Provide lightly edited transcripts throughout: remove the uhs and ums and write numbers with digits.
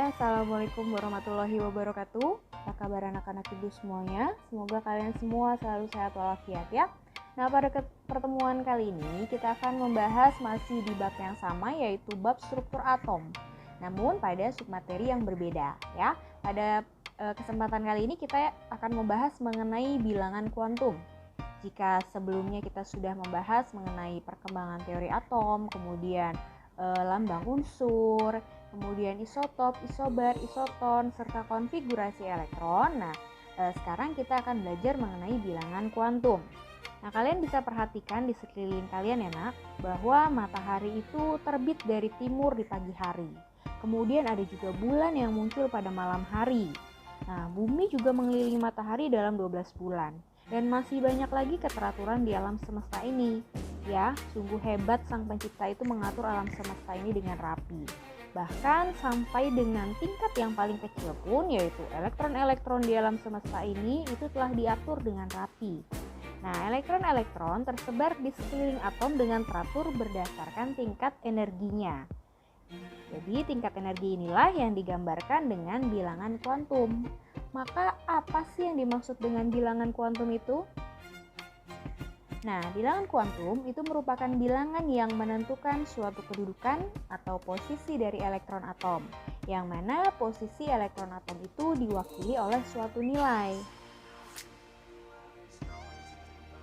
Assalamualaikum warahmatullahi wabarakatuh. Apa kabar anak-anak ibu semuanya? Semoga kalian semua selalu sehat walafiat ya. Nah, pada pertemuan kali ini kita akan membahas masih di bab yang sama, yaitu bab struktur atom. Namun pada submateri yang berbeda ya. Pada kesempatan kali ini kita akan membahas mengenai bilangan kuantum. Jika sebelumnya kita sudah membahas mengenai perkembangan teori atom, kemudian lambang unsur, kemudian isotop, isobar, isoton, serta konfigurasi elektron. Nah, sekarang kita akan belajar mengenai bilangan kuantum. Nah, kalian bisa perhatikan di sekeliling kalian ya nak, bahwa matahari itu terbit dari timur di pagi hari. Kemudian ada juga bulan yang muncul pada malam hari. Nah, bumi juga mengelilingi matahari dalam 12 bulan. Dan masih banyak lagi keteraturan di alam semesta ini. Ya, sungguh hebat sang pencipta itu mengatur alam semesta ini dengan rapi. Bahkan sampai dengan tingkat yang paling kecil pun, yaitu elektron-elektron di alam semesta ini itu telah diatur dengan rapi. Nah, elektron-elektron tersebar di sekeliling atom dengan teratur berdasarkan tingkat energinya. Jadi tingkat energi inilah yang digambarkan dengan bilangan kuantum. Maka apa sih yang dimaksud dengan bilangan kuantum itu? Nah, bilangan kuantum itu merupakan bilangan yang menentukan suatu kedudukan atau posisi dari elektron atom, yang mana posisi elektron atom itu diwakili oleh suatu nilai.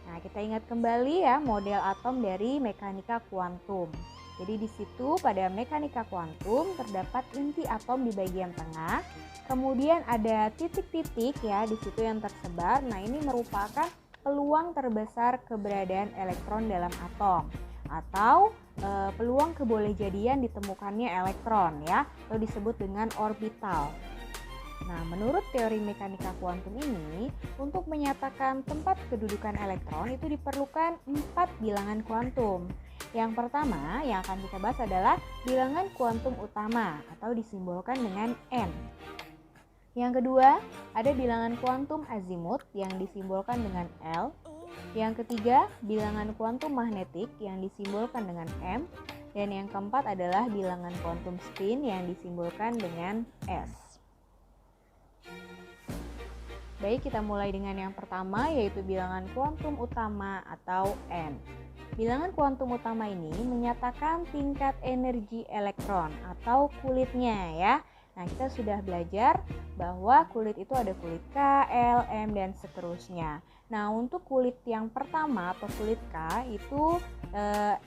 Nah, kita ingat kembali ya model atom dari mekanika kuantum. Jadi di situ pada mekanika kuantum terdapat inti atom di bagian tengah, kemudian ada titik-titik ya di situ yang tersebar. Nah, ini merupakan peluang terbesar keberadaan elektron dalam atom atau peluang kebolehjadian ditemukannya elektron ya, atau disebut dengan orbital. Nah, menurut teori mekanika kuantum ini, untuk menyatakan tempat kedudukan elektron itu diperlukan 4 bilangan kuantum. Yang pertama yang akan kita bahas adalah bilangan kuantum utama atau disimbolkan dengan N. Yang kedua, ada bilangan kuantum azimut yang disimbolkan dengan L. Yang ketiga, bilangan kuantum magnetik yang disimbolkan dengan M. Dan yang keempat adalah bilangan kuantum spin yang disimbolkan dengan S. Baik, kita mulai dengan yang pertama, yaitu bilangan kuantum utama atau N. Bilangan kuantum utama ini menyatakan tingkat energi elektron atau kulitnya ya. Nah, kita sudah belajar bahwa kulit itu ada kulit K, L, M, dan seterusnya. Nah, untuk kulit yang pertama atau kulit K itu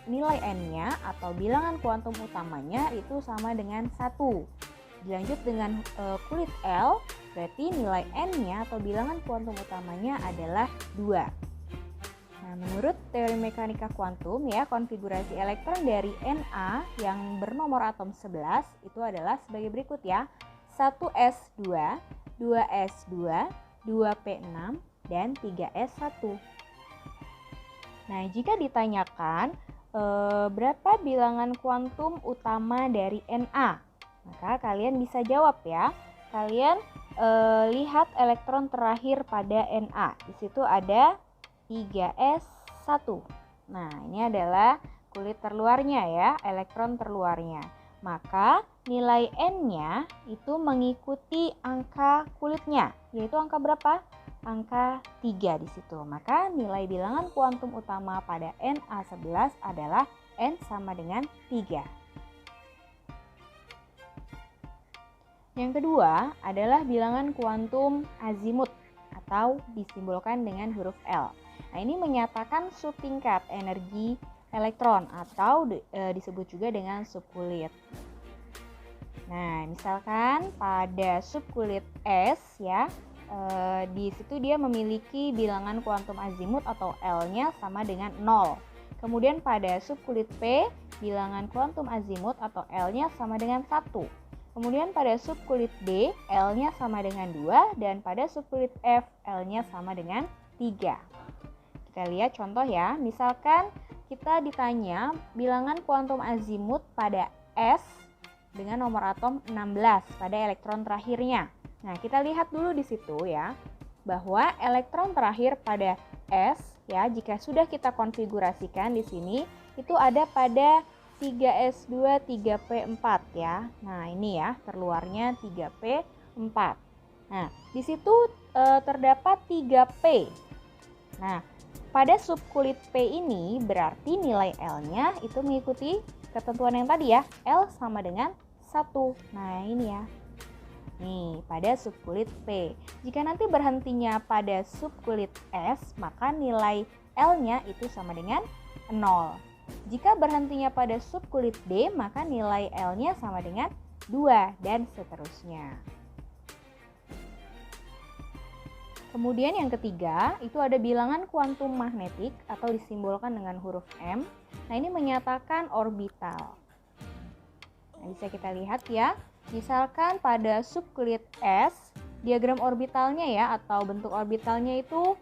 nilai N-nya atau bilangan kuantum utamanya itu sama dengan 1. Dilanjut dengan kulit L, berarti nilai N-nya atau bilangan kuantum utamanya adalah 2. Nah, menurut teori mekanika kuantum ya, konfigurasi elektron dari Na yang bernomor atom 11 itu adalah sebagai berikut ya. 1s2, 2s2, 2p6, dan 3s1. Nah, jika ditanyakan berapa bilangan kuantum utama dari Na, maka kalian bisa jawab ya. Kalian lihat elektron terakhir pada Na. Di situ ada 3s1. Nah, ini adalah kulit terluarnya ya, elektron terluarnya. Maka nilai N-nya itu mengikuti angka kulitnya, yaitu angka berapa? Angka 3 di situ. Maka nilai bilangan kuantum utama pada Na11 adalah N sama dengan 3. Yang kedua adalah bilangan kuantum azimut atau disimbolkan dengan huruf L. Nah, ini menyatakan subtingkat energi elektron atau disebut juga dengan subkulit. Nah, misalkan pada subkulit S ya, di situ dia memiliki bilangan kuantum azimut atau L-nya sama dengan 0. Kemudian pada subkulit P, bilangan kuantum azimut atau L-nya sama dengan 1. Kemudian pada subkulit D, L-nya sama dengan 2, dan pada subkulit F, L-nya sama dengan 3. Kita lihat contoh ya, misalkan kita ditanya bilangan kuantum azimut pada S dengan nomor atom 16 pada elektron terakhirnya. Nah, kita lihat dulu di situ ya, bahwa elektron terakhir pada S ya, jika sudah kita konfigurasikan di sini, itu ada pada 3s2 3p4 ya. Nah, ini ya terluarnya 3p4. Nah, di situ terdapat 3p. Nah, pada subkulit P ini berarti nilai L-nya itu mengikuti ketentuan yang tadi ya. L sama dengan 1. Nah, ini ya. Nih, pada subkulit P. Jika nanti berhentinya pada subkulit S, maka nilai L-nya itu sama dengan 0. Jika berhentinya pada subkulit D, maka nilai L-nya sama dengan 2 dan seterusnya. Kemudian yang ketiga, itu ada bilangan kuantum magnetik atau disimbolkan dengan huruf M. Nah, ini menyatakan orbital. Nah, bisa kita lihat ya. Misalkan pada subkulit S, diagram orbitalnya ya atau bentuk orbitalnya itu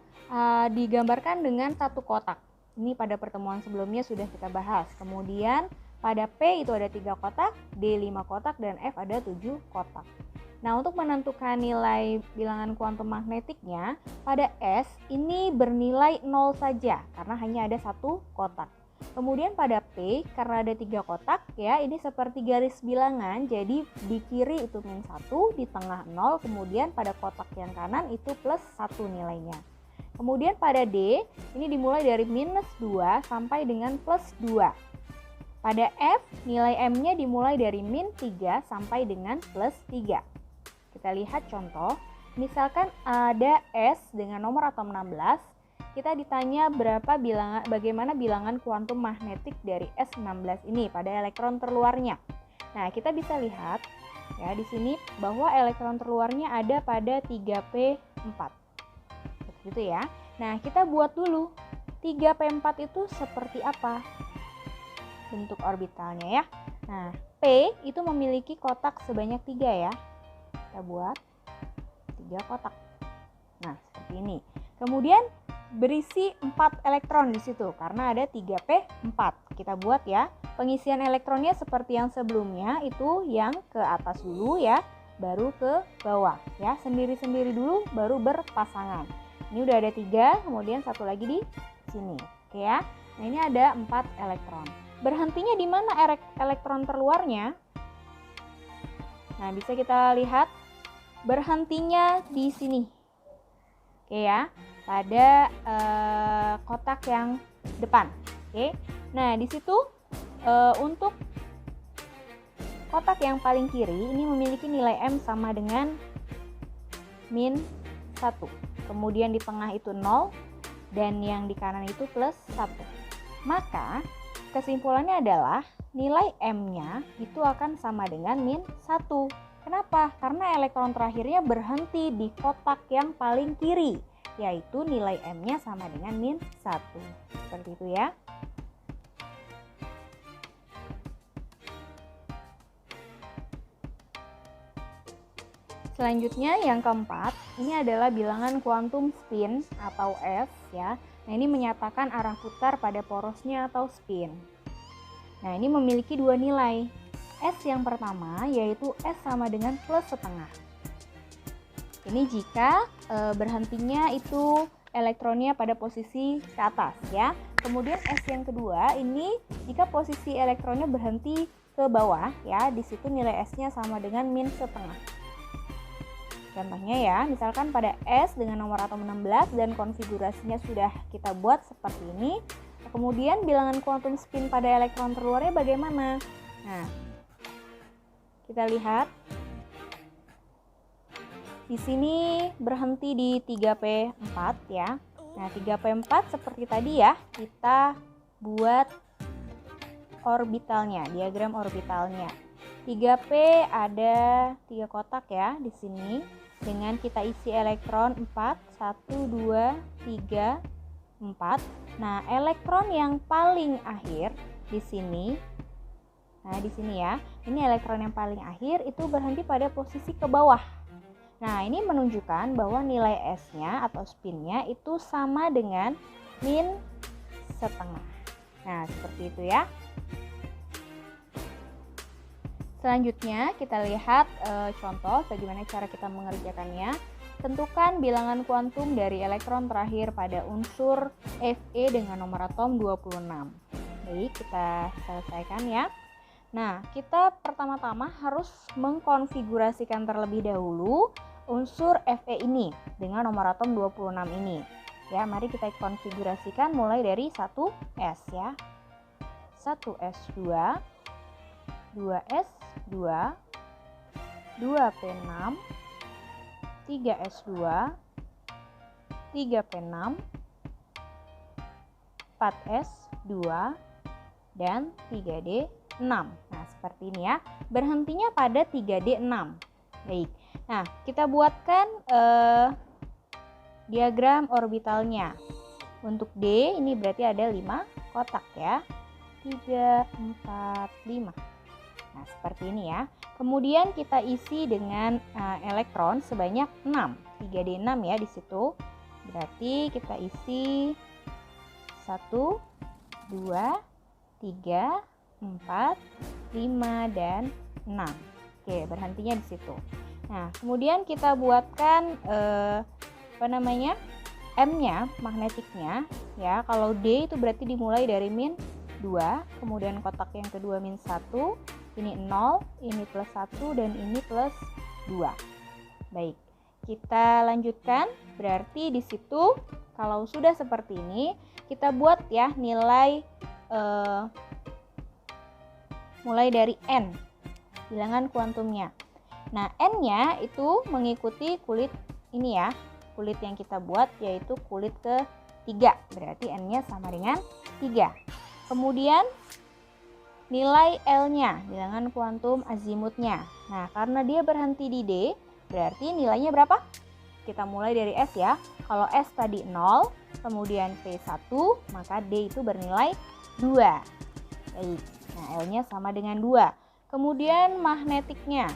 digambarkan dengan satu kotak. Ini pada pertemuan sebelumnya sudah kita bahas. Kemudian pada P itu ada 3 kotak, D 5 kotak, dan F ada 7 kotak. Nah, untuk menentukan nilai bilangan kuantum magnetiknya, pada S ini bernilai 0 saja karena hanya ada satu kotak. Kemudian pada P, karena ada 3 kotak ya, ini seperti garis bilangan, jadi di kiri itu -1, di tengah 0, kemudian pada kotak yang kanan itu +1 nilainya. Kemudian pada D, ini dimulai dari -2 sampai dengan +2. Pada F, nilai M-nya dimulai dari -3 sampai dengan +3. Kita lihat contoh, misalkan ada S dengan nomor atom 16, kita ditanya bagaimana bilangan kuantum magnetik dari S16 ini pada elektron terluarnya. Nah, kita bisa lihat ya di sini bahwa elektron terluarnya ada pada 3p4. Begitu ya. Nah, kita buat dulu 3p4 itu seperti apa bentuk orbitalnya ya. Nah, P itu memiliki kotak sebanyak 3 ya. Kita buat 3 kotak. Nah, seperti ini. Kemudian berisi 4 elektron di situ karena ada 3p4. Kita buat ya. Pengisian elektronnya seperti yang sebelumnya, itu yang ke atas dulu ya, baru ke bawah ya. Sendiri-sendiri dulu baru berpasangan. Ini udah ada 3, kemudian satu lagi di sini. Oke ya. Nah, ini ada 4 elektron. Berhentinya di mana elektron terluarnya? Nah, bisa kita lihat berhentinya di sini. Oke ya, pada kotak yang depan. Oke. Nah, di situ untuk kotak yang paling kiri ini memiliki nilai M sama dengan -1. Kemudian di tengah itu 0 dan yang di kanan itu +1. Maka kesimpulannya adalah nilai M-nya itu akan sama dengan -1. Kenapa? Karena elektron terakhirnya berhenti di kotak yang paling kiri, yaitu nilai M-nya sama dengan -1. Seperti itu ya. Selanjutnya yang keempat, ini adalah bilangan kuantum spin atau S ya. Nah, ini menyatakan arah putar pada porosnya atau spin. Nah, ini memiliki 2 nilai. S yang pertama yaitu S sama dengan +1/2. Ini jika berhentinya itu elektronnya pada posisi ke atas ya. Kemudian S yang kedua ini jika posisi elektronnya berhenti ke bawah ya, di situ nilai S-nya sama dengan -1/2. Contohnya ya, misalkan pada S dengan nomor atom 16 dan konfigurasinya sudah kita buat seperti ini. Kemudian bilangan kuantum spin pada elektron terluarnya bagaimana? Nah, kita lihat. Di sini berhenti di 3p4 ya. Nah, 3p4 seperti tadi ya, kita buat orbitalnya, diagram orbitalnya. 3p ada 3 kotak ya di sini. Dengan kita isi elektron 4, 1, 2, 3, 4. Nah, elektron yang paling akhir di sini. Nah, di sini ya. Ini elektron yang paling akhir itu berhenti pada posisi ke bawah. Nah, ini menunjukkan bahwa nilai S-nya atau spin-nya itu sama dengan -1/2. Nah, seperti itu ya. Selanjutnya kita lihat contoh bagaimana cara kita mengerjakannya. Tentukan bilangan kuantum dari elektron terakhir pada unsur Fe dengan nomor atom 26. Baik, kita selesaikan ya. Nah, kita pertama-tama harus mengkonfigurasikan terlebih dahulu unsur Fe ini dengan nomor atom 26 ini. Ya, mari kita konfigurasikan mulai dari 1S ya. 1S2, 2S2, 2P6, 3S2, 3P6, 4S2, dan 3D6. Nah, seperti ini ya. Berhentinya pada 3D6. Baik. Nah, kita buatkan diagram orbitalnya. Untuk D ini berarti ada 5 kotak ya. 3, 4, 5. Nah, seperti ini ya. Kemudian kita isi dengan elektron sebanyak 6. 3D6 ya di situ. Berarti kita isi 1, 2, 3, 4, 5, dan 6. Oke, berhentinya di situ. Nah, kemudian kita buatkan M-nya, magnetiknya ya. Kalau D itu berarti dimulai dari min 2, kemudian kotak yang kedua min 1, ini 0, ini plus 1, dan ini plus 2. Baik, kita lanjutkan. Berarti di situ kalau sudah seperti ini, kita buat ya nilai mulai dari N, bilangan kuantumnya. Nah, N-nya itu mengikuti kulit ini ya, kulit yang kita buat yaitu kulit ke-3. Berarti N-nya sama dengan 3. Kemudian nilai L-nya, bilangan kuantum azimutnya. Nah, karena dia berhenti di D, berarti nilainya berapa? Kita mulai dari S ya. Kalau S tadi 0, kemudian P1, maka D itu bernilai 2. Baik. Nah, L-nya sama dengan 2. Kemudian magnetiknya,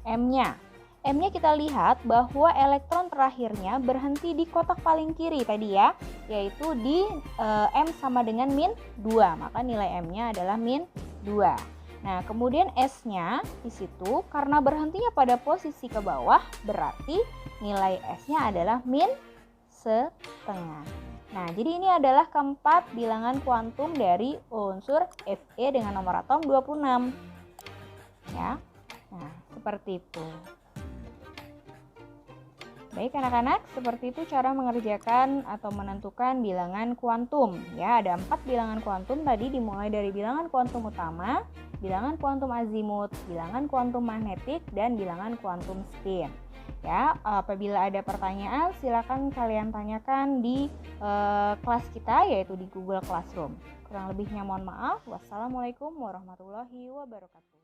M-nya. M-nya kita lihat bahwa elektron terakhirnya berhenti di kotak paling kiri tadi ya, yaitu di M sama dengan min 2, maka nilai M-nya adalah min 2. Nah, kemudian S-nya di situ karena berhentinya pada posisi ke bawah, berarti nilai S-nya adalah min setengah. Nah, jadi ini adalah keempat bilangan kuantum dari unsur Fe dengan nomor atom 26. Ya. Nah, seperti itu. Baik anak-anak, seperti itu cara mengerjakan atau menentukan bilangan kuantum. Ya, ada 4 bilangan kuantum tadi dimulai dari bilangan kuantum utama, bilangan kuantum azimut, bilangan kuantum magnetik, dan bilangan kuantum spin. Ya, apabila ada pertanyaan silakan kalian tanyakan di kelas kita yaitu di Google Classroom. Kurang lebihnya mohon maaf. Wassalamualaikum warahmatullahi wabarakatuh.